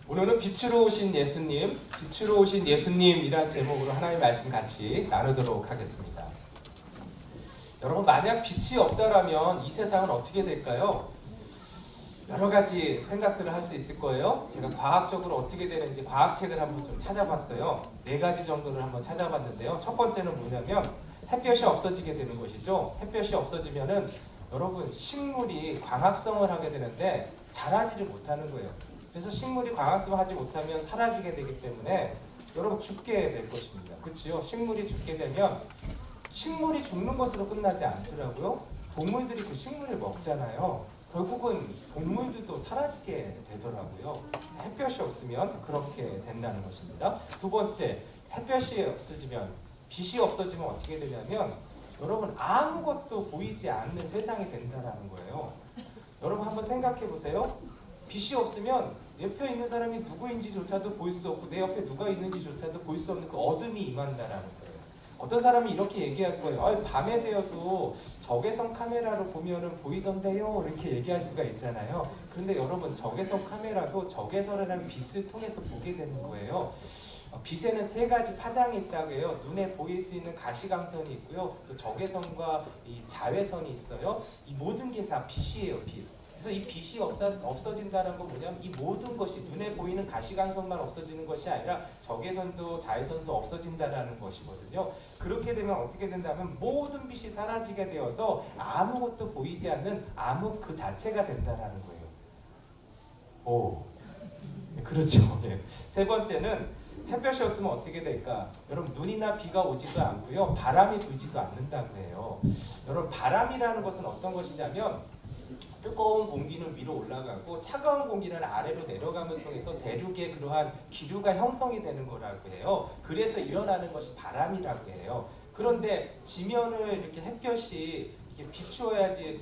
오늘은 빛으로 오신 예수님, 빛으로 오신 예수님이란 제목으로 하나님의 말씀 같이 나누도록 하겠습니다. 여러분, 만약 빛이 없다라면 이 세상은 어떻게 될까요? 여러 가지 생각들을 할 수 있을 거예요. 제가 과학적으로 어떻게 되는지 과학책을 한번 좀 찾아봤어요. 4가지 정도를 한번 찾아봤는데요. 첫 번째는 뭐냐면 햇볕이 없어지게 되는 것이죠. 햇볕이 없어지면은 여러분, 식물이 광합성을 하게 되는데 자라지를 못하는 거예요. 그래서 식물이 광합성을 하지 못하면 사라지게 되기 때문에 여러분 죽게 될 것입니다. 그렇지요? 식물이 죽게 되면 식물이 죽는 것으로 끝나지 않더라고요. 동물들이 그 식물을 먹잖아요. 결국은 동물들도 사라지게 되더라고요. 햇볕이 없으면 그렇게 된다는 것입니다. 두 번째, 햇볕이 없어지면, 빛이 없어지면 어떻게 되냐면 여러분, 아무것도 보이지 않는 세상이 된다는 거예요. 여러분 한번 생각해 보세요. 빛이 없으면 옆에 있는 사람이 누구인지조차도 볼 수 없고 내 옆에 누가 있는지조차도 볼 수 없는 그 어둠이 임한다라는 거예요. 어떤 사람이 이렇게 얘기할 거예요. 밤에 되어도 적외선 카메라로 보면은 보이던데요. 이렇게 얘기할 수가 있잖아요. 그런데 여러분, 적외선 카메라도 적외선이라는 빛을 통해서 보게 되는 거예요. 빛에는 3가지 파장이 있다고 해요. 눈에 보일 수 있는 가시광선이 있고요. 또 적외선과 이 자외선이 있어요. 이 모든 게 다 빛이에요, 빛. 그래서 이 빛이 없어진다는 건 뭐냐면 이 모든 것이 눈에 보이는 가시광선만 없어지는 것이 아니라 적외선도 자외선도 없어진다는 것이거든요. 그렇게 되면 어떻게 된다면 모든 빛이 사라지게 되어서 아무것도 보이지 않는 암흑 그 자체가 된다는 거예요. 오, 그렇죠. 네. 세 번째는 햇볕이 없으면 어떻게 될까? 여러분, 눈이나 비가 오지도 않고요. 바람이 불지도 않는다고 해요. 여러분, 바람이라는 것은 어떤 것이냐면 뜨거운 공기는 위로 올라가고 차가운 공기는 아래로 내려감을 통해서 대륙에 그러한 기류가 형성이 되는 거라고 해요. 그래서 일어나는 것이 바람이라고 해요. 그런데 지면을 이렇게 햇볕이 이렇게 비추어야지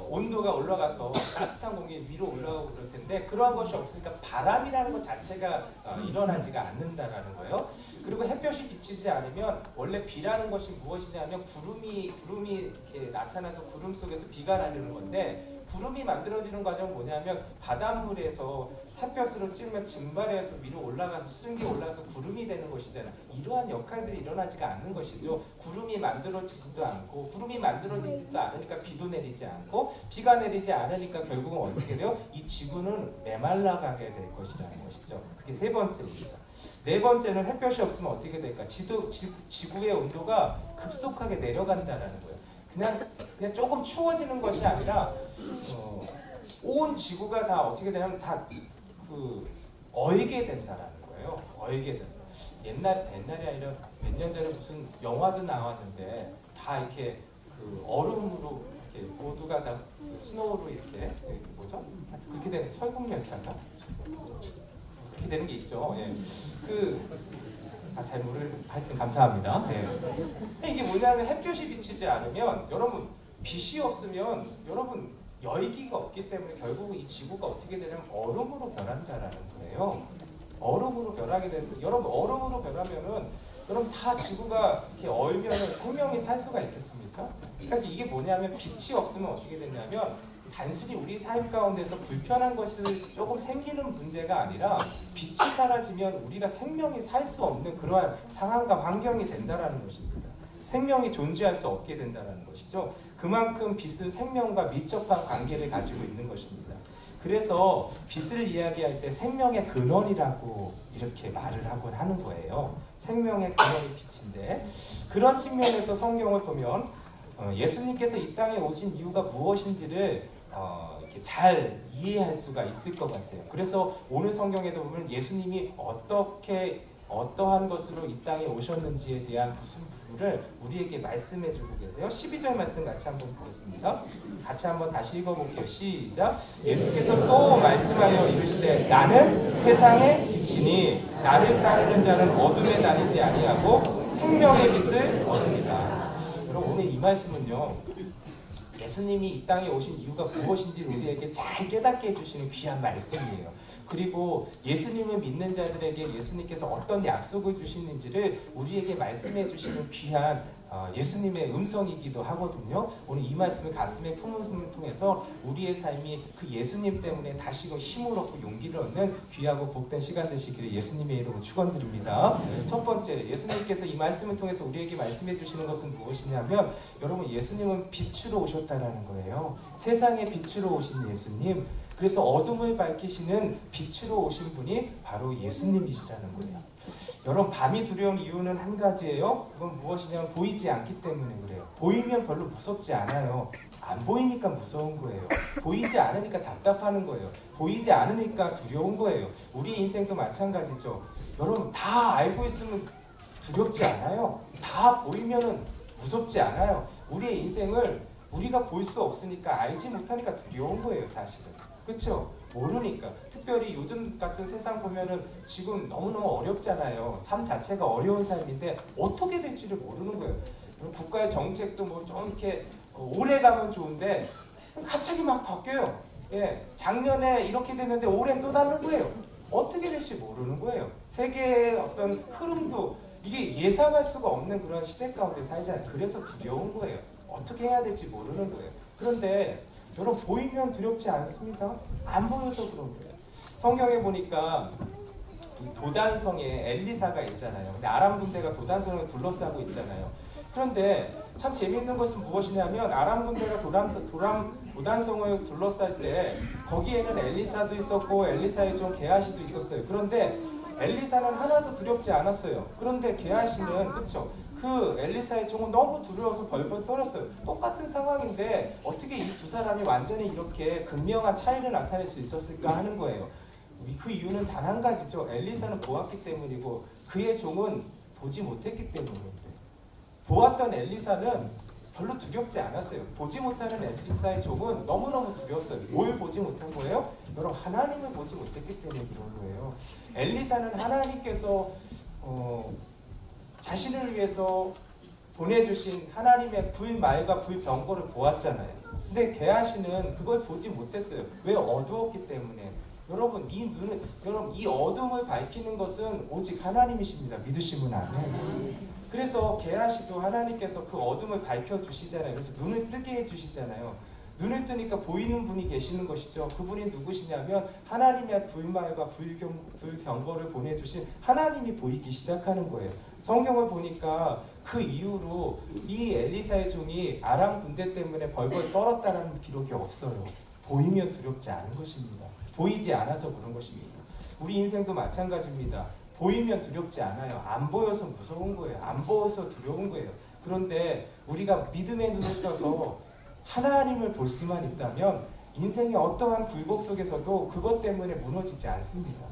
온도가 올라가서 따뜻한 공기 위로 올라가고 그럴 텐데 그러한 것이 없으니까 바람이라는 것 자체가 일어나지가 않는다라는 거예요. 그리고 햇볕이 비치지 않으면 원래 비라는 것이 무엇이냐면 구름이 이렇게 나타나서 구름 속에서 비가 내리는 건데 구름이 만들어지는 과정은 뭐냐면 바닷물에서 햇볕으로 찌면 증발해서 위로 올라가서 수증기 올라가서 구름이 되는 것이잖아요. 이러한 역할들이 일어나지가 않는 것이죠. 구름이 만들어지지도 않고 구름이 만들어지지도 않으니까 비도 내리지 않고 비가 내리지 않으니까 결국은 어떻게 돼요? 이 지구는 메말라가게 될 것이라는 것이죠. 그게 세 번째입니다. 네 번째는 햇볕이 없으면 어떻게 될까? 지구의 온도가 급속하게 내려간다는 거예요. 그냥 조금 추워지는 것이 아니라 온 지구가 다 어떻게 되냐면 다 얼게 된다는 거예요. 얼게 된다. 옛날이 아니라 몇 년 전에 무슨 영화도 나왔는데 다 이렇게 얼음으로 이렇게 모두가 다 스노우로 이렇게 뭐죠? 그렇게 되는 설국열차인가? 그렇게 되는 게 있죠. 예. 잘 모르 하여튼 감사합니다. 예. 이게 뭐냐면 햇볕이 비치지 않으면 여러분 빛이 없으면 여러분 열기가 없기 때문에 결국은 이 지구가 어떻게 되냐면 얼음으로 변한다라는 거예요. 얼음으로 변하게 되는 여러분 얼음으로 변하면은 여러분 다 지구가 이렇게 얼면은 생명이 살 수가 있겠습니까? 그러니까 이게 뭐냐면 빛이 없으면 어떻게 되냐면 단순히 우리 삶 가운데서 불편한 것이 조금 생기는 문제가 아니라 빛이 사라지면 우리가 생명이 살 수 없는 그러한 상황과 환경이 된다라는 것입니다. 생명이 존재할 수 없게 된다는 것이죠. 그만큼 빛은 생명과 밀접한 관계를 가지고 있는 것입니다. 그래서 빛을 이야기할 때 생명의 근원이라고 이렇게 말을 하곤 하는 거예요. 생명의 근원이 빛인데 그런 측면에서 성경을 보면 예수님께서 이 땅에 오신 이유가 무엇인지를 이렇게 잘 이해할 수가 있을 것 같아요. 그래서 오늘 성경에도 보면 예수님이 어떠한 것으로 이 땅에 오셨는지에 대한 무슨 부분을 우리에게 말씀해 주고 계세요. 12절 말씀 같이 한번 보겠습니다. 같이 한번 다시 읽어볼게요. 시작. 예수께서 또 말씀하여 이르시되 나는 세상의 빛이니 나를 따르는 자는 어둠에 다니지 아니하고 생명의 빛을 얻으리라. 여러분, 오늘 이 말씀은요, 예수님이 이 땅에 오신 이유가 무엇인지 우리에게 잘 깨닫게 해주시는 귀한 말씀이에요. 그리고 예수님을 믿는 자들에게 예수님께서 어떤 약속을 주시는지를 우리에게 말씀해 주시는 귀한 예수님의 음성이기도 하거든요. 오늘 이 말씀을 가슴에 품음을 통해서 우리의 삶이 그 예수님 때문에 다시금 힘을 얻고 용기를 얻는 귀하고 복된 시간 되시기를 예수님의 이름으로 축원드립니다. 첫 번째, 예수님께서 이 말씀을 통해서 우리에게 말씀해 주시는 것은 무엇이냐면, 여러분, 예수님은 빛으로 오셨다라는 거예요. 세상의 빛으로 오신 예수님, 그래서 어둠을 밝히시는 빛으로 오신 분이 바로 예수님이시라는 거예요. 여러분, 밤이 두려운 이유는 한 가지예요. 그건 무엇이냐면 보이지 않기 때문에 그래요. 보이면 별로 무섭지 않아요. 안 보이니까 무서운 거예요. 보이지 않으니까 답답하는 거예요. 보이지 않으니까 두려운 거예요. 우리 인생도 마찬가지죠. 여러분, 다 알고 있으면 두렵지 않아요. 다 보이면은 무섭지 않아요. 우리의 인생을 우리가 볼 수 없으니까, 알지 못하니까 두려운 거예요, 사실은. 그렇죠? 모르니까. 특별히 요즘 같은 세상 보면은 지금 너무너무 어렵잖아요. 삶 자체가 어려운 삶인데 어떻게 될지를 모르는 거예요. 국가의 정책도 뭐 좀 이렇게 오래 가면 좋은데 갑자기 막 바뀌어요. 예, 작년에 이렇게 됐는데 올해는 또 다른 거예요. 어떻게 될지 모르는 거예요. 세계의 어떤 흐름도 이게 예상할 수가 없는 그런 시대 가운데 살잖아요. 그래서 두려운 거예요. 어떻게 해야 될지 모르는 거예요. 그런데 여러분, 보이면 두렵지 않습니다. 안 보여서 그런 거예요. 성경에 보니까 도단성에 엘리사가 있잖아요. 근데 아람 군대가 도단성을 둘러싸고 있잖아요. 그런데 참 재미있는 것은 무엇이냐면, 아람 군대가 도단성을 둘러쌀 때 거기에는 엘리사도 있었고 엘리사의 종 게하시도 있었어요. 그런데 엘리사는 하나도 두렵지 않았어요. 그런데 게하시는, 그렇죠? 그 엘리사의 종은 너무 두려워서 벌벌 떨었어요. 똑같은 상황인데 어떻게 이 두 사람이 완전히 이렇게 극명한 차이를 나타낼 수 있었을까 하는 거예요. 그 이유는 단 한 가지죠. 엘리사는 보았기 때문이고 그의 종은 보지 못했기 때문입니다. 보았던 엘리사는 별로 두렵지 않았어요. 보지 못하는 엘리사의 종은 너무너무 두려웠어요. 뭘 보지 못한 거예요? 여러분, 하나님을 보지 못했기 때문에 그런 거예요. 엘리사는 하나님께서 자신을 위해서 보내주신 하나님의 불말과 불병거를 보았잖아요. 근데 게하시는 그걸 보지 못했어요. 왜? 어두웠기 때문에. 여러분, 이 어둠을 밝히는 것은 오직 하나님이십니다. 믿으시면 아멘. 그래서 게하시도 하나님께서 그 어둠을 밝혀주시잖아요. 그래서 눈을 뜨게 해주시잖아요. 눈을 뜨니까 보이는 분이 계시는 것이죠. 그분이 누구시냐면 하나님의 불말과 불경고를 보내주신 하나님이 보이기 시작하는 거예요. 성경을 보니까 그 이후로 이 엘리사의 종이 아람 군대 때문에 벌벌 떨었다는 기록이 없어요. 보이면 두렵지 않은 것입니다. 보이지 않아서 그런 것입니다. 우리 인생도 마찬가지입니다. 보이면 두렵지 않아요. 안 보여서 무서운 거예요. 안 보여서 두려운 거예요. 그런데 우리가 믿음의 눈을 떠서 하나님을 볼 수만 있다면 인생의 어떠한 굴곡 속에서도 그것 때문에 무너지지 않습니다.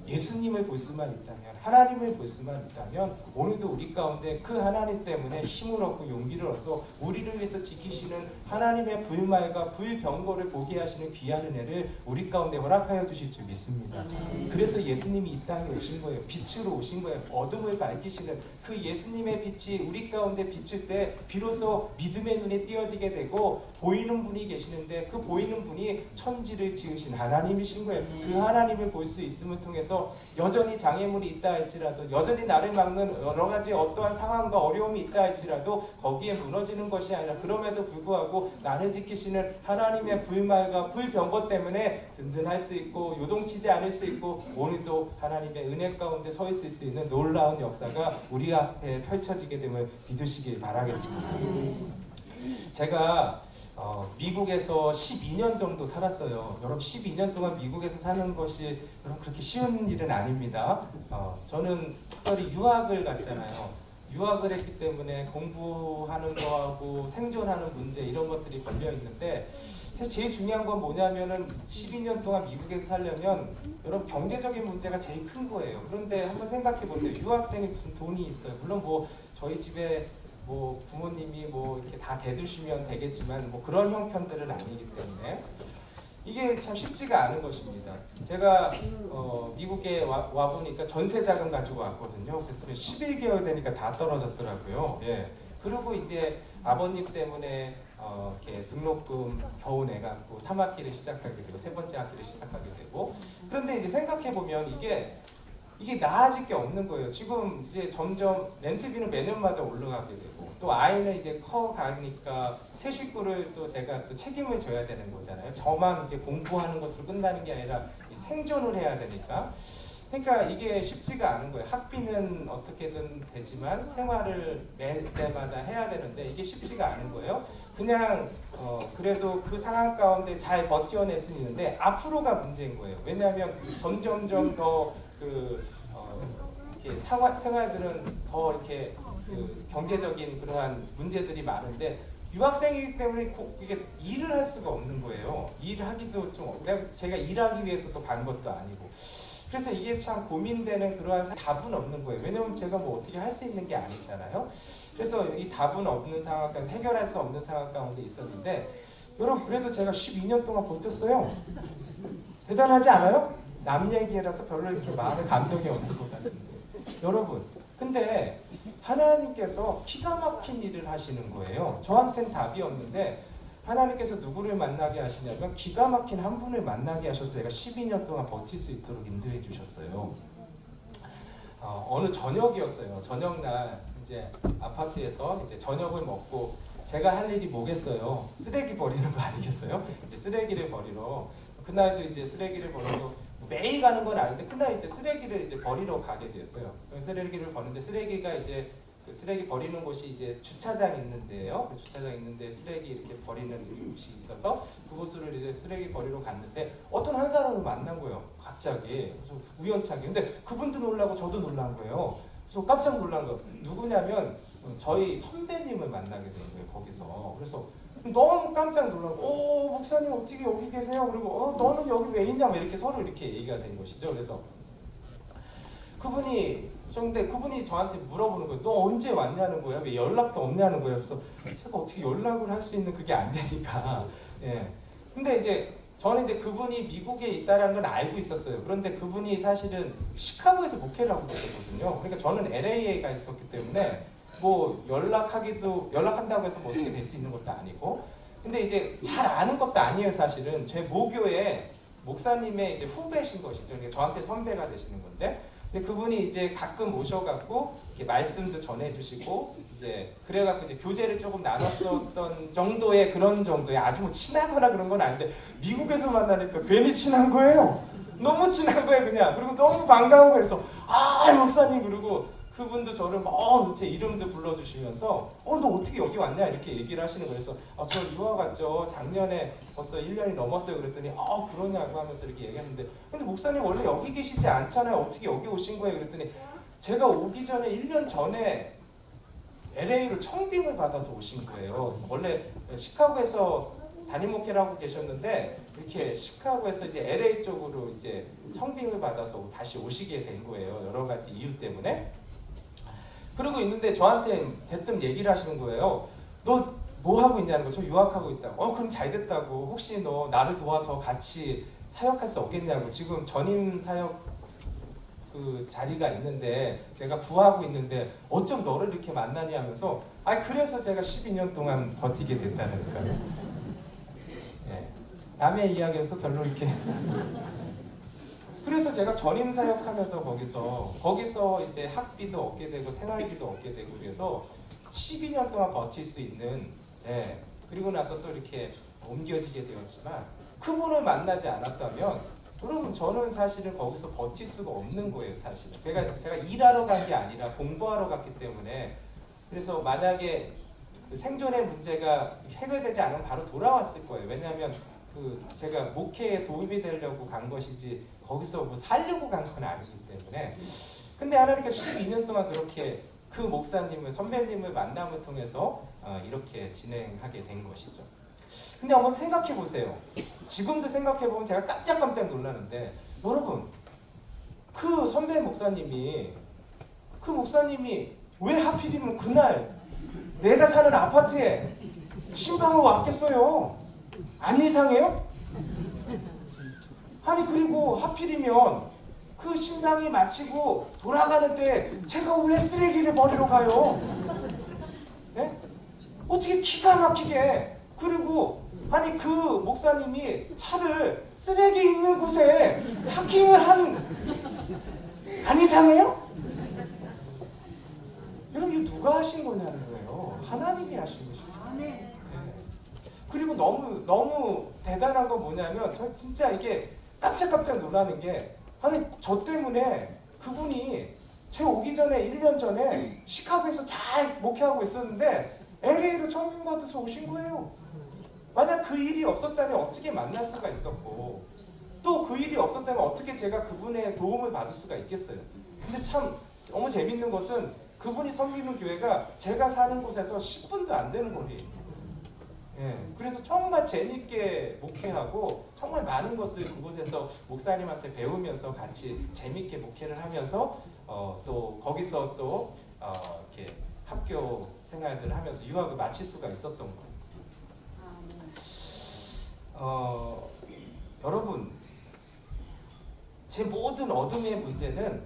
예수님을 볼 수만 있다면, 하나님을 볼 수만 있다면 오늘도 우리 가운데 그 하나님 때문에 힘을 얻고 용기를 얻어 우리를 위해서 지키시는 하나님의 불말과 불병거를 보게 하시는 귀한 은혜를 우리 가운데 허락하여 주실 줄 믿습니다. 그래서 예수님이 이 땅에 오신 거예요. 빛으로 오신 거예요. 어둠을 밝히시는 그 예수님의 빛이 우리 가운데 비칠 때 비로소 믿음의 눈에 띄어지게 되고 보이는 분이 계시는데 그 보이는 분이 천지를 지으신 하나님이신 거예요. 그 하나님을 볼 수 있음을 통해서 여전히 장애물이 있다 할지라도, 여전히 나를 막는 여러 가지 어떠한 상황과 어려움이 있다 할지라도 거기에 무너지는 것이 아니라, 그럼에도 불구하고 나를 지키시는 하나님의 불말과 불병거 때문에 든든할 수 있고 요동치지 않을 수 있고 오늘도 하나님의 은혜 가운데 서 있을 수 있는 놀라운 역사가 우리 앞에 펼쳐지게 됨을 믿으시길 바라겠습니다. 제가 미국에서 12년 정도 살았어요. 여러분, 12년 동안 미국에서 사는 것이 여러분 그렇게 쉬운 일은 아닙니다. 저는 특별히 유학을 갔잖아요. 유학을 했기 때문에 공부하는 거하고 생존하는 문제 이런 것들이 걸려 있는데, 제일 중요한 건 뭐냐면은 12년 동안 미국에서 살려면 여러분 경제적인 문제가 제일 큰 거예요. 그런데 한번 생각해 보세요. 유학생이 무슨 돈이 있어요. 물론 뭐 저희 집에 뭐 부모님이 뭐 이렇게 다 대두시면 되겠지만 뭐 그런 형편들은 아니기 때문에 이게 참 쉽지가 않은 것입니다. 제가 미국에 와 보니까 전세 자금 가지고 왔거든요. 그랬더니 11개월 되니까 다 떨어졌더라고요. 예. 그리고 이제 아버님 때문에 이렇게 등록금 겨우 내갖고 3학기를 시작하게 되고 세 번째 학기를 시작하게 되고, 그런데 이제 생각해 보면 이게 나아질 게 없는 거예요. 지금 이제 점점 렌트비는 매년마다 올라가게 되고 또 아이는 이제 커가니까 새 식구를 또 제가 또 책임을 져야 되는 거잖아요. 저만 이제 공부하는 것으로 끝나는 게 아니라 생존을 해야 되니까. 그러니까 이게 쉽지가 않은 거예요. 학비는 어떻게든 되지만 생활을 매때마다 해야 되는데 이게 쉽지가 않은 거예요. 그냥 그래도 그 상황 가운데 잘 버텨낼 수 있는데 앞으로가 문제인 거예요. 왜냐하면 점점점 더 이렇게 생활들은 더 이렇게 그 경제적인 그러한 문제들이 많은데 유학생이기 때문에 이게 일을 할 수가 없는 거예요. 일을 하기도 좀 제가 일하기 위해서 또 간 것도 아니고. 그래서 이게 참 고민되는 그러한 답은 없는 거예요. 왜냐하면 제가 뭐 어떻게 할 수 있는 게 아니잖아요. 그래서 이 답은 없는 상황 가운데 해결할 수 없는 상황 가운데 있었는데 여러분 그래도 제가 12년 동안 버텼어요. 대단하지 않아요? 남 얘기라서 별로 이렇게 마음에 감동이 없는 것 같은데 여러분 근데 하나님께서 기가 막힌 일을 하시는 거예요. 저한테는 답이 없는데 하나님께서 누구를 만나게 하시냐면 기가 막힌 한 분을 만나게 하셔서 제가 12년 동안 버틸 수 있도록 인도해 주셨어요. 어느 저녁이었어요. 저녁날 이제 아파트에서 이제 저녁을 먹고 제가 할 일이 뭐겠어요? 쓰레기 버리는 거 아니겠어요? 이제 쓰레기를 버리러 그날도 이제 쓰레기를 버리러 매일 가는 건 아닌데 그날 이제 쓰레기를 이제 버리러 가게 됐어요. 쓰레기를 버리는데 쓰레기가 이제 그 쓰레기 버리는 곳이 이제 주차장 있는데요. 그 주차장 있는데 쓰레기 이렇게 버리는 곳이 있어서 그곳으로 이제 쓰레기 버리러 갔는데 어떤 한 사람을 만난 거예요. 갑자기. 그래서 우연찮게. 근데 그분도 놀라고 저도 놀란 거예요. 그래서 깜짝 놀란 거. 누구냐면 저희 선배님을 만나게 된 거예요. 거기서. 그래서 너무 깜짝 놀라고 오 목사님 어떻게 여기 계세요? 그리고 너는 여기 왜 있냐? 이렇게 서로 이렇게 얘기가 된 것이죠. 그래서 근데 그분이 저한테 물어보는 거예요. 너 언제 왔냐는 거야? 왜 연락도 없냐는 거예요. 그래서 제가 어떻게 연락을 할 수 있는 그게 안 되니까. 예. 근데 이제 저는 이제 그분이 미국에 있다라는 건 알고 있었어요. 그런데 그분이 사실은 시카고에서 목회를 하고 계셨거든요. 그러니까 저는 LA에 가 있었기 때문에 뭐 연락한다고 해서 뭐 어떻게 될 수 있는 것도 아니고. 근데 이제 잘 아는 것도 아니에요. 사실은 제 모교의 목사님의 이제 후배신 것이죠. 그러니까 저한테 선배가 되시는 건데. 근데 그분이 이제 가끔 오셔갖고 이렇게 말씀도 전해주시고 이제 그래갖고 이제 교제를 조금 나눴었던 정도의 그런 정도의 아주 뭐 친하거나 그런 건 아닌데 미국에서 만나니까 괜히 친한 거예요. 너무 친한 거예요 그냥. 그리고 너무 반가운 거예요. 그래서 목사님 그러고 그분도 저를 막 제 이름도 불러주시면서 너 어떻게 여기 왔냐 이렇게 얘기를 하시는 거예요. 그래서 저 유학 왔죠. 작년에 벌써 1년이 넘었어요. 그랬더니 그러냐고 하면서 이렇게 얘기하는데 근데 목사님 원래 여기 계시지 않잖아요. 어떻게 여기 오신 거예요? 그랬더니 제가 오기 전에 1년 전에 LA로 청빙을 받아서 오신 거예요. 원래 시카고에서 담임 목회를 하고 계셨는데 이렇게 시카고에서 이제 LA 쪽으로 이제 청빙을 받아서 다시 오시게 된 거예요. 여러 가지 이유 때문에. 그러고 있는데 저한테 대뜸 얘기를 하시는 거예요. 너 뭐 하고 있냐는 거죠. 유학하고 있다고. 그럼 잘 됐다고. 혹시 너 나를 도와서 같이 사역할 수 없겠냐고. 지금 전임 사역 그 자리가 있는데 내가 구하고 있는데 어쩜 너를 이렇게 만나냐 하면서 그래서 제가 12년 동안 버티게 됐다는 거예요. 예. 남의 이야기에서 별로 이렇게 그래서 제가 전임 사역하면서 거기서 이제 학비도 얻게 되고 생활비도 얻게 되고 그래서 12년 동안 버틸 수 있는 그리고 나서 또 이렇게 옮겨지게 되었지만 그분을 만나지 않았다면 여러분 저는 사실은 거기서 버틸 수가 없는 거예요. 사실은 제가 일하러 간 게 아니라 공부하러 갔기 때문에 그래서 만약에 그 생존의 문제가 해결되지 않으면 바로 돌아왔을 거예요. 왜냐하면 제가 목회에 도움이 되려고 간 것이지 거기서 뭐 살려고 간 건 아니기 때문에. 근데 하나님께서 12년 동안 그렇게 그 목사님을 선배님을 만남을 통해서 이렇게 진행하게 된 것이죠. 근데 한번 생각해 보세요. 지금도 생각해 보면 제가 깜짝깜짝 놀라는데 여러분 그 선배 목사님이 왜 하필이면 그날 내가 사는 아파트에 신방을 왔겠어요? 안 이상해요? 그리고 하필이면 그 신방이 마치고 돌아가는데 제가 왜 쓰레기를 버리러 가요? 네? 어떻게 기가 막히게. 그리고 그 목사님이 차를 쓰레기 있는 곳에 파킹을 안 이상해요? 그럼 이거 누가 하신 거냐는 거예요. 하나님이 하신 것이죠. 네. 그리고 너무 대단한 건 뭐냐면 저 진짜 이게 깜짝깜짝 놀라는 게 아니 저 때문에 그분이 제가 오기 전에 1년 전에 시카고에서 잘 목회하고 있었는데 LA로 청빙받아서 오신 거예요. 만약 그 일이 없었다면 어떻게 만날 수가 있었고 또 그 일이 없었다면 어떻게 제가 그분의 도움을 받을 수가 있겠어요. 근데 참 너무 재밌는 것은 그분이 섬기는 교회가 제가 사는 곳에서 10분도 안 되는 거리예요. 예, 그래서 정말 재밌게 목회하고 정말 많은 것을 그곳에서 목사님한테 배우면서 같이 재밌게 목회를 하면서 또 거기서 또 이렇게 학교 생활들을 하면서 유학을 마칠 수가 있었던 거예요. 여러분, 제 모든 어둠의 문제는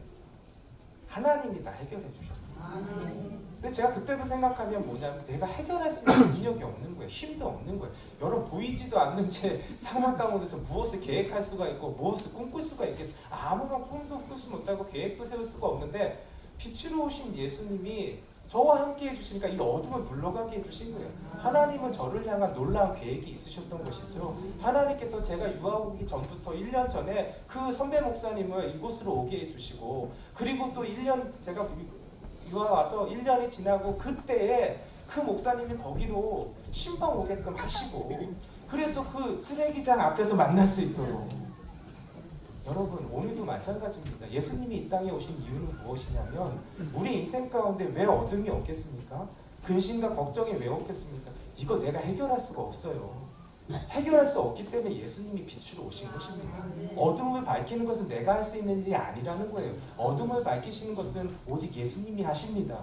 하나님이 다 해결해 주셨어요. 근데 제가 그때도 생각하면 뭐냐면 내가 해결할 수 있는 능력이 없는 거예요. 힘도 없는 거예요. 여러분 보이지도 않는 제 상황 가운데서 무엇을 계획할 수가 있고 무엇을 꿈꿀 수가 있겠어요. 아무런 꿈도 꿀 수 못하고 계획도 세울 수가 없는데 빛으로 오신 예수님이 저와 함께 해주시니까 이 어둠을 물러가게 해주신 거예요. 하나님은 저를 향한 놀라운 계획이 있으셨던 것이죠. 하나님께서 제가 유학 오기 전부터 1년 전에 그 선배 목사님을 이곳으로 오게 해주시고 그리고 또 1년 제가 유학 와서 1년이 지나고 그때에 그 목사님이 거기로 신방 오게끔 하시고 그래서 그 쓰레기장 앞에서 만날 수 있도록 여러분 오늘도 마찬가지입니다. 예수님이 이 땅에 오신 이유는 무엇이냐면 우리 인생 가운데 왜 어둠이 없겠습니까? 근심과 걱정이 왜 없겠습니까? 이거 내가 해결할 수가 없어요. 해결할 수 없기 때문에 예수님이 빛으로 오신 것입니다. 어둠을 밝히는 것은 내가 할 수 있는 일이 아니라는 거예요. 어둠을 밝히시는 것은 오직 예수님이 하십니다.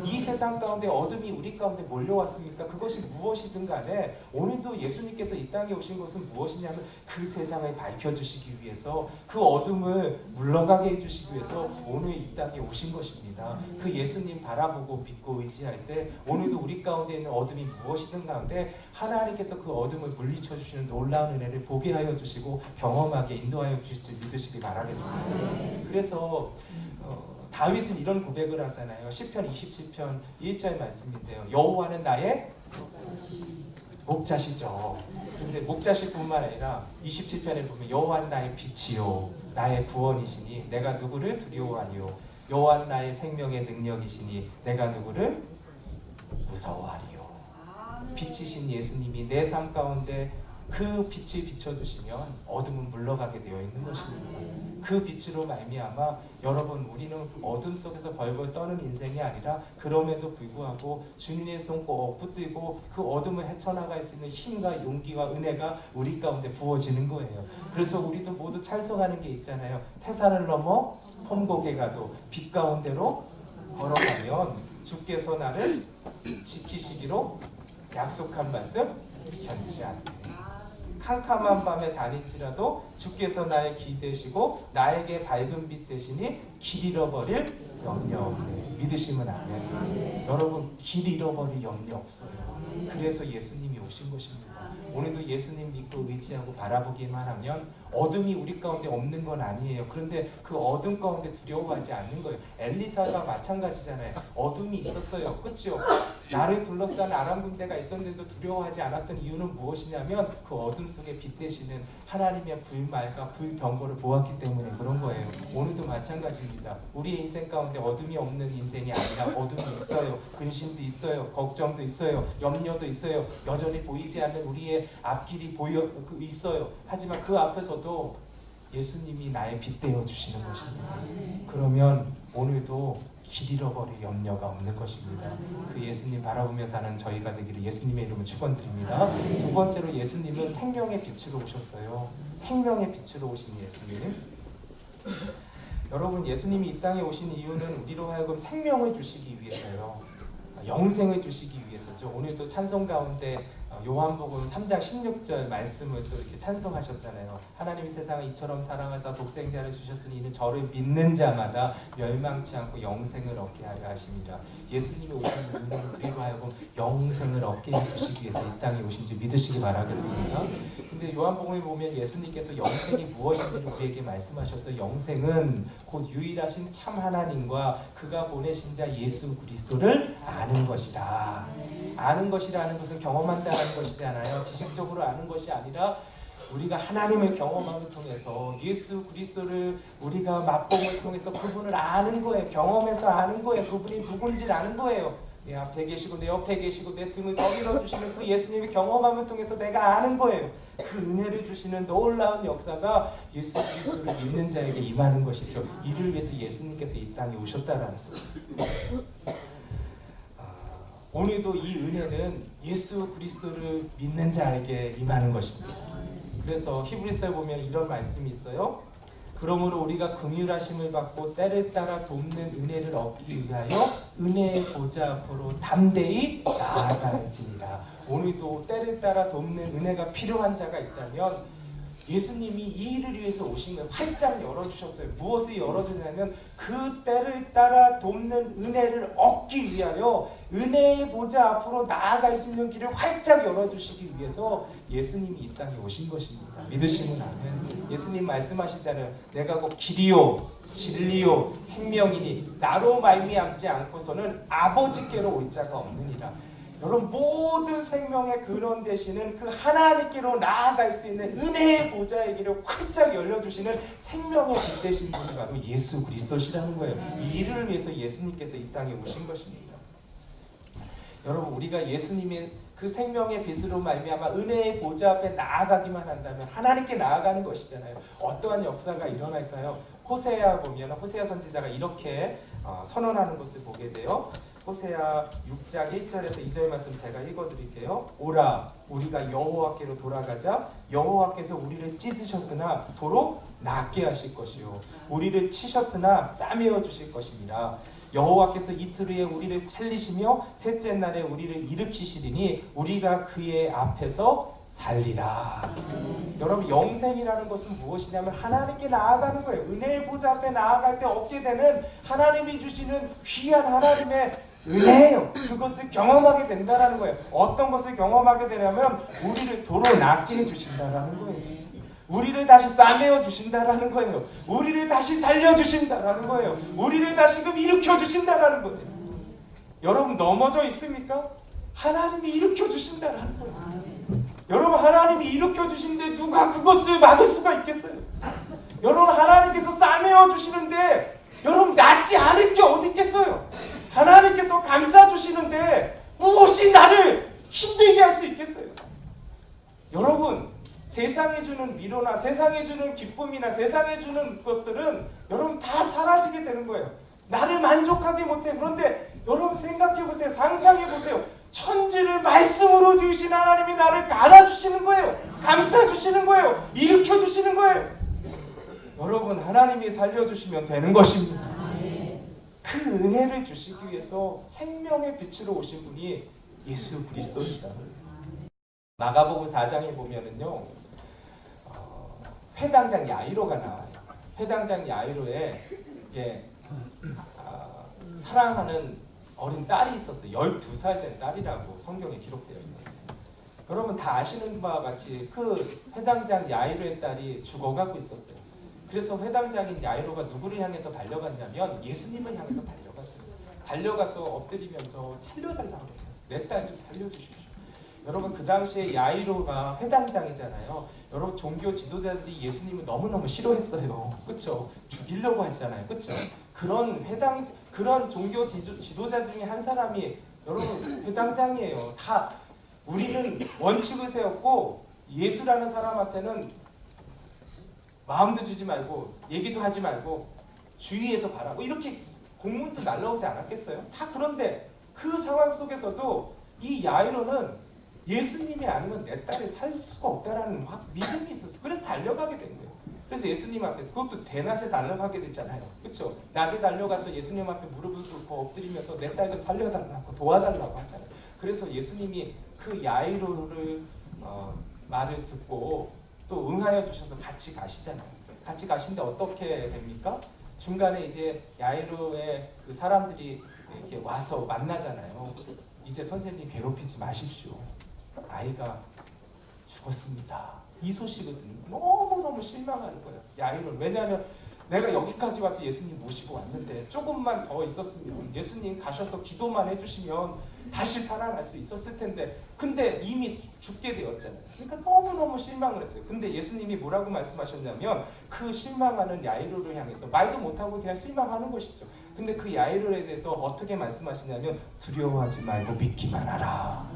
이 세상 가운데 어둠이 우리 가운데 몰려왔습니까? 그것이 무엇이든 간에 오늘도 예수님께서 이 땅에 오신 것은 무엇이냐면 그 세상을 밝혀주시기 위해서 그 어둠을 물러가게 해주시기 위해서 오늘 이 땅에 오신 것입니다. 그 예수님 바라보고 믿고 의지할 때 오늘도 우리 가운데 있는 어둠이 무엇이든 가운데 하나님께서 그 어둠을 물리쳐 주시는 놀라운 은혜를 보게 하여 주시고 경험하게 인도하여 주실 줄 믿으시기 바라겠습니다. 그래서 다윗은 이런 고백을 하잖아요. 시편 27편 1절 말씀인데요. 여호와는 나의 목자시죠. 근데 목자실뿐만 아니라 27편에 보면 여호와는 나의 빛이요 나의 구원이시니 내가 누구를 두려워하리요. 여호와는 나의 생명의 능력이시니 내가 누구를 무서워하리요. 빛이신 예수님이 내 삶 가운데 그 빛을 비춰주시면 어둠은 물러가게 되어 있는 것입니다. 그 빛으로 말미암아 여러분 우리는 어둠 속에서 벌벌 떠는 인생이 아니라 그럼에도 불구하고 주님의 손 꼭 붙들고 그 어둠을 헤쳐나갈 수 있는 힘과 용기와 은혜가 우리 가운데 부어지는 거예요. 그래서 우리도 모두 찬송하는 게 있잖아요. 태산을 넘어 험곡에 가도 빛 가운데로 걸어가면 주께서 나를 지키시기로 약속한 말씀 변치 않네. 캄캄한 밤에 다닐지라도 주께서 나의 길 되시고 나에게 밝은 빛 되시니 길 잃어버릴 염려 없네. 믿으시면 아멘. 여러분 길 잃어버릴 염려 없어요. 그래서 예수님이 오신 것입니다. 오늘도 예수님 믿고 의지하고 바라보기만 하면 어둠이 우리 가운데 없는 건 아니에요. 그런데 그 어둠 가운데 두려워하지 않는 거예요. 엘리사가 마찬가지잖아요. 어둠이 있었어요. 그렇죠? 나를 둘러싼 아람 군대가 있었는데도 두려워하지 않았던 이유는 무엇이냐면 그 어둠 속에 빛 되시는 하나님의 불말과 불병거를 보았기 때문에 그런 거예요. 오늘도 마찬가지입니다. 우리의 인생 가운데 어둠이 없는 인생이 아니라 어둠이 있어요. 근심도 있어요. 걱정도 있어요. 염려도 있어요. 여전히 보이지 않는 우리의 앞길이 있어요. 하지만 그 앞에서도 예수님이 나의 빛 되어 주시는 것입니다. 그러면 오늘도 길 잃어버릴 염려가 없는 것입니다. 그 예수님 바라보며 사는 저희가 되기를 예수님의 이름으로 축원드립니다. 두 번째로 예수님은 생명의 빛으로 오셨어요. 생명의 빛으로 오신 예수님. 여러분 예수님이 이 땅에 오신 이유는 우리로 하여금 생명을 주시기 위해서요. 영생을 주시기 위해서죠. 오늘도 찬송 가운데 요한복음 3장 16절 말씀을 또 이렇게 찬송하셨잖아요. 하나님이 세상을 이처럼 사랑하사 독생자를 주셨으니 이는 저를 믿는 자마다 멸망치 않고 영생을 얻게 하려 하십니다. 예수님이 오신 이유는 우리로 하여금 영생을 얻게 해주시기 위해서 이 땅에 오신 줄 믿으시기 바라겠습니다. 근데 요한복음에 보면 예수님께서 영생이 무엇인지 우리에게 말씀하셔서 영생은 곧 유일하신 참 하나님과 그가 보내신 자 예수 그리스도를 아는 것이다. 아는 것이라는 것은 경험한다는 것이잖아요. 지식적으로 아는 것이 아니라 우리가 하나님을 경험함을 통해서 예수 그리스도를 우리가 맛봄을 통해서 그분을 아는 거예요. 경험해서 아는 거예요. 그분이 누군지 아는 거예요. 내 앞에 계시고 내 옆에 계시고 내 등을 떠밀어 주시는 그 예수님의 경험함을 통해서 내가 아는 거예요. 그 은혜를 주시는 놀라운 역사가 예수 그리스도를 믿는 자에게 임하는 것이죠. 이를 위해서 예수님께서 이 땅에 오셨다라는 거예요. 오늘도 이 은혜는 예수 그리스도를 믿는 자에게 임하는 것입니다. 그래서 히브리서에 보면 이런 말씀이 있어요. 그러므로 우리가 긍휼하심을 받고 때를 따라 돕는 은혜를 얻기 위하여 은혜의 보좌 앞으로 담대히 나아갈지니라. 오늘도 때를 따라 돕는 은혜가 필요한 자가 있다면 예수님이 이 일을 위해서 오신 거예요. 활짝 열어주셨어요. 무엇을 열어주냐면 그 때를 따라 돕는 은혜를 얻기 위하여 은혜의 보좌 앞으로 나아갈 수 있는 길을 활짝 열어주시기 위해서 예수님이 이 땅에 오신 것입니다. 믿으시면 아멘. 예수님 말씀하시잖아요. 내가 곧 길이요 진리요 생명이니 나로 말미암지 않고서는 아버지께로 올 자가 없느니라. 여러분 모든 생명의 근원 되시는 그 하나님께로 나아갈 수 있는 은혜의 보좌의 길을 활짝 열려주시는 생명의 빛 되신 분이 바로 예수 그리스도시라는 거예요. 이 일을 위해서 예수님께서 이 땅에 오신 것입니다. 여러분 우리가 예수님의 그 생명의 빛으로 말미암아 은혜의 보좌 앞에 나아가기만 한다면 하나님께 나아가는 것이잖아요. 어떠한 역사가 일어날까요? 호세아 보면 호세아 선지자가 이렇게 선언하는 것을 보게 돼요. 호세아 6장 1절에서 2절 말씀 제가 읽어드릴게요. 오라 우리가 여호와께로 돌아가자. 여호와께서 우리를 찢으셨으나 도로 낫게 하실 것이요 우리를 치셨으나 싸매어 주실 것이니라. 여호와께서 이틀 후에 우리를 살리시며 셋째 날에 우리를 일으키시리니 우리가 그의 앞에서 살리라. 여러분 영생이라는 것은 무엇이냐면 하나님께 나아가는 거예요. 은혜의 보좌 앞에 나아갈 때 얻게 되는 하나님이 주시는 귀한 하나님의 은혜예요. 그것을 경험하게 된다는 거예요. 어떤 것을 경험하게 되냐면 우리를 도로 낫게 해주신다는 거예요. 우리를 다시 싸매어 주신다라는 거예요. 우리를 다시 살려주신다라는 거예요. 우리를 다시금 일으켜 주신다라는 거예요. 여러분 넘어져 있습니까? 하나님이 일으켜 주신다라는 거예요. 여러분 하나님이 일으켜 주시는데 누가 그것을 막을 수가 있겠어요? 여러분 하나님께서 싸매어 주시는데 여러분 낫지 않을 게 어디 있겠어요? 하나님께서 감싸 주시는데 무엇이 나를 힘들게 할 수 있겠어요? 여러분 세상에 주는 위로나 세상에 주는 기쁨이나 세상에 주는 것들은 여러분 다 사라지게 되는 거예요. 나를 만족하게 못해. 그런데 여러분 생각해 보세요. 상상해 보세요. 천지를 말씀으로 지으신 하나님이 나를 안아주시는 거예요. 감싸주시는 거예요. 일으켜주시는 거예요. 여러분 하나님이 살려주시면 되는 것입니다. 그 은혜를 주시기 위해서 생명의 빛으로 오신 분이 예수 그리스도시다. 마가복음 4장에 보면은요 회당장 야이로가 나와요. 회당장 야이로에 사랑하는 어린 딸이 있었어요. 12살 된 딸이라고 성경에 기록되어 있네요. 여러분 다 아시는 바와 같이 그 회당장 야이로의 딸이 죽어가고 있었어요. 그래서 회당장인 야이로가 누구를 향해서 달려갔냐면 예수님을 향해서 달려갔어요. 달려가서 엎드리면서 살려달라고 했어요. 내 딸 좀 살려주십시오. 여러분 그 당시에 야이로가 회당장이잖아요. 여러분 종교 지도자들이 예수님을 너무너무 싫어했어요. 그렇죠? 죽이려고 했잖아요. 그렇죠? 그런 종교 지도자 중에 한 사람이 여러분 회당장이에요. 다 우리는 원칙을 세웠고 예수라는 사람한테는 마음도 주지 말고 얘기도 하지 말고 주위에서 바라고 이렇게 공문도 날라오지 않았겠어요? 다 그런데 그 상황 속에서도 이 야이로는 예수님이 아니면 내 딸이 살 수가 없다라는 믿음이 있었어요. 그래서 달려가게 된 거예요. 그래서 예수님 앞에 그것도 대낮에 달려가게 됐잖아요. 그렇죠? 낮에 달려가서 예수님 앞에 무릎을 꿇고 엎드리면서 내 딸 좀 살려달라고 도와달라고 하잖아요. 그래서 예수님이 그 야이로를 말을 듣고 또 응하여 주셔서 같이 가시잖아요. 같이 가신데 어떻게 됩니까? 중간에 이제 야이로의 그 사람들이 이렇게 와서 만나잖아요. 이제 선생님 괴롭히지 마십시오. 아이가 죽었습니다. 이 소식을 듣는 너무너무 실망하는 거예요. 야이로. 왜냐하면 내가 여기까지 와서 예수님 모시고 왔는데 조금만 더 있었으면 예수님 가셔서 기도만 해주시면 다시 살아날 수 있었을 텐데 근데 이미 죽게 되었잖아요. 그러니까 너무너무 실망을 했어요. 근데 예수님이 뭐라고 말씀하셨냐면 그 실망하는 야이로를 향해서 말도 못하고 그냥 실망하는 것이죠. 근데 그 야이로에 대해서 어떻게 말씀하시냐면 두려워하지 말고 믿기만 하라.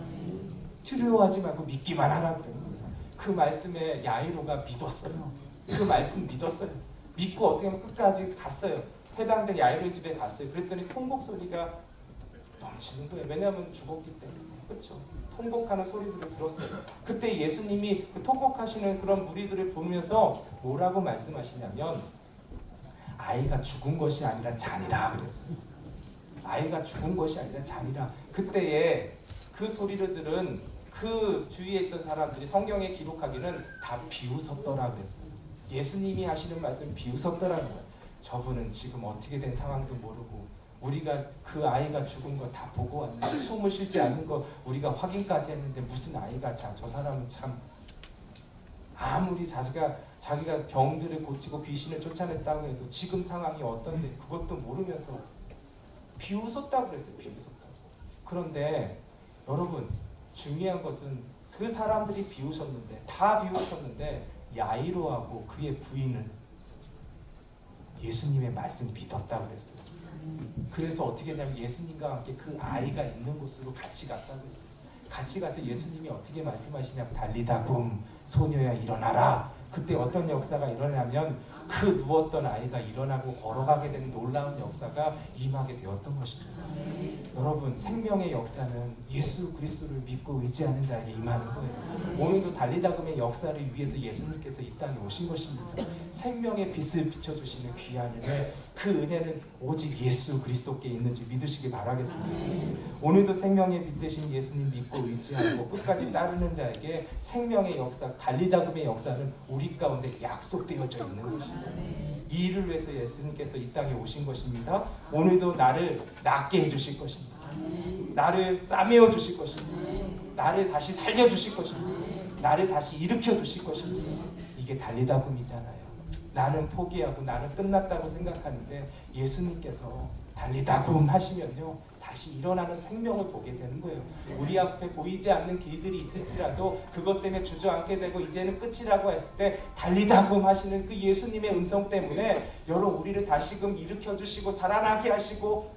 두려워하지 말고 믿기만 하라 그래요. 그 말씀에 야이로가 믿었어요. 그 말씀 믿었어요. 믿고 어떻게 하면 끝까지 갔어요. 해당된 야이로의 집에 갔어요. 그랬더니 통곡 소리가 넘치는 거예요. 왜냐하면 죽었기 때문에. 그렇죠. 통곡하는 소리들을 들었어요. 그때 예수님이 그 통곡하시는 그런 무리들을 보면서 뭐라고 말씀하시냐면 아이가 죽은 것이 아니라 잔이라 그랬어요. 아이가 죽은 것이 아니라 잔이라. 그때에 그 소리를 들은 그 주위에 있던 사람들이 성경에 기록하기는 다 비웃었더라 그랬어요. 예수님이 하시는 말씀 비웃었더라는 거예요. 저분은 지금 어떻게 된 상황도 모르고 우리가 그 아이가 죽은 거 다 보고 왔는데 숨을 쉬지 않는 거 우리가 확인까지 했는데 무슨 아이가 저 사람은 참 아무리 자기가 병들을 고치고 귀신을 쫓아냈다고 해도 지금 상황이 어떤데 그것도 모르면서 비웃었다고 그랬어요. 비웃었다고. 그런데 여러분 중요한 것은 그 사람들이 다 비웃었는데 야이로하고 그의 부인은 예수님의 말씀 믿었다고 그랬어요. 그래서 어떻게 했냐면 예수님과 함께 그 아이가 있는 곳으로 같이 갔다고 했어요. 같이 가서 예수님이 어떻게 말씀하시냐면 달리다굼 소녀야 일어나라. 그때 어떤 역사가 일어나면 그 누웠던 아이가 일어나고 걸어가게 되는 놀라운 역사가 임하게 되었던 것입니다. 여러분 생명의 역사는 예수 그리스도를 믿고 의지하는 자에게 임하는 거예요. 오늘도 달리다굼의 역사를 위해서 예수님께서 이 땅에 오신 것입니다. 생명의 빛을 비춰주시는 귀한 은혜, 그 은혜는 오직 예수 그리스도께 있는 줄 믿으시기 바라겠습니다. 오늘도 생명의 빛 되신 예수님 믿고 의지하고 끝까지 따르는 자에게 생명의 역사, 달리다굼의 역사는 우리 가운데 약속되어져 있는 것입니다. 이 일을 위해서 예수님께서 이 땅에 오신 것입니다. 오늘도 나를 낫게 해주실 것입니다. 나를 싸매어 주실 것입니다. 나를 다시 살려주실 것입니다. 나를 다시 일으켜 주실 것입니다. 이게 달리다굼이잖아요. 나는 포기하고 나는 끝났다고 생각하는데 예수님께서 달리다굼 하시면요 다시 일어나는 생명을 보게 되는 거예요. 우리 앞에 보이지 않는 길들이 있을지라도 그것 때문에 주저앉게 되고 이제는 끝이라고 했을 때 달리다굼 하시는 그 예수님의 음성 때문에 여러분 우리를 다시금 일으켜 주시고 살아나게 하시고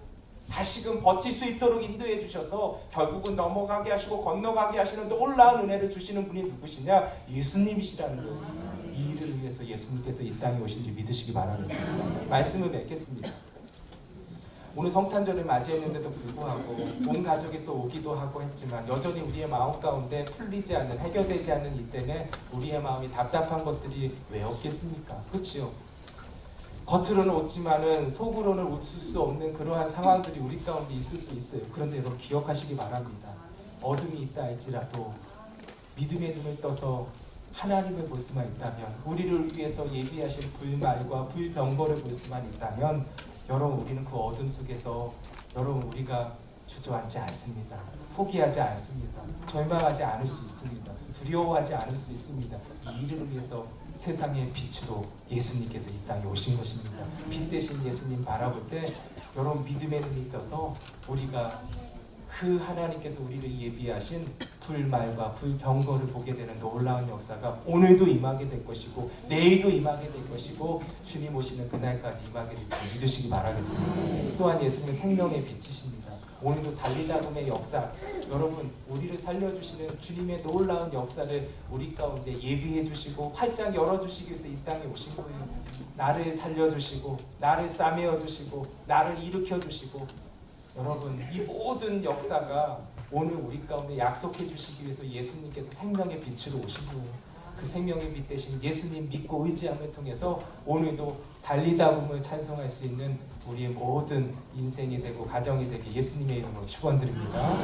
다시금 버틸 수 있도록 인도해 주셔서 결국은 넘어가게 하시고 건너가게 하시는 놀라운 은혜를 주시는 분이 누구시냐? 예수님이시라는 거예요. 이 일을 위해서 예수님께서 이 땅에 오신 줄 믿으시기 바라겠습니다. 말씀을 맺겠습니다. 오늘 성탄절을 맞이했는데도 불구하고 온 가족이 또 오기도 하고 했지만 여전히 우리의 마음 가운데 풀리지 않는, 해결되지 않는 이 때문에 우리의 마음이 답답한 것들이 왜 없겠습니까? 그렇지요? 겉으로는 웃지만은 속으로는 웃을 수 없는 그러한 상황들이 우리 가운데 있을 수 있어요. 그런데 여러분 기억하시기 바랍니다. 어둠이 있다 할지라도 믿음의 눈을 떠서 하나님을 볼 수만 있다면, 우리를 위해서 예비하신 불말과 불병거를 볼 수만 있다면 여러분 우리는 그 어둠 속에서 여러분 우리가 주저앉지 않습니다. 포기하지 않습니다. 절망하지 않을 수 있습니다. 두려워하지 않을 수 있습니다. 이 일을 위해서 세상의 빛으로 예수님께서 이 땅에 오신 것입니다. 빛 대신 예수님 바라볼 때 여러분 믿음의 눈이 떠서 우리가 그 하나님께서 우리를 예비하신 불말과 불병거를 보게 되는 놀라운 역사가 오늘도 임하게 될 것이고 내일도 임하게 될 것이고 주님 오시는 그날까지 임하게 될 줄 믿으시기 바라겠습니다. 또한 예수님은 생명의 빛이십니다. 오늘도 달리다굼의 역사, 여러분 우리를 살려주시는 주님의 놀라운 역사를 우리 가운데 예비해 주시고 활짝 열어주시기 위해서 이 땅에 오신 거예요. 나를 살려주시고 나를 싸매어 주시고 나를 일으켜 주시고 여러분 이 모든 역사가 오늘 우리 가운데 약속해 주시기 위해서 예수님께서 생명의 빛으로 오신 거예요. 그 생명의 빛 대신 예수님 믿고 의지함을 통해서 오늘도 달리다굼을 찬송할 수 있는 우리의 모든 인생이 되고 가정이 되게 예수님의 이름으로 축원드립니다.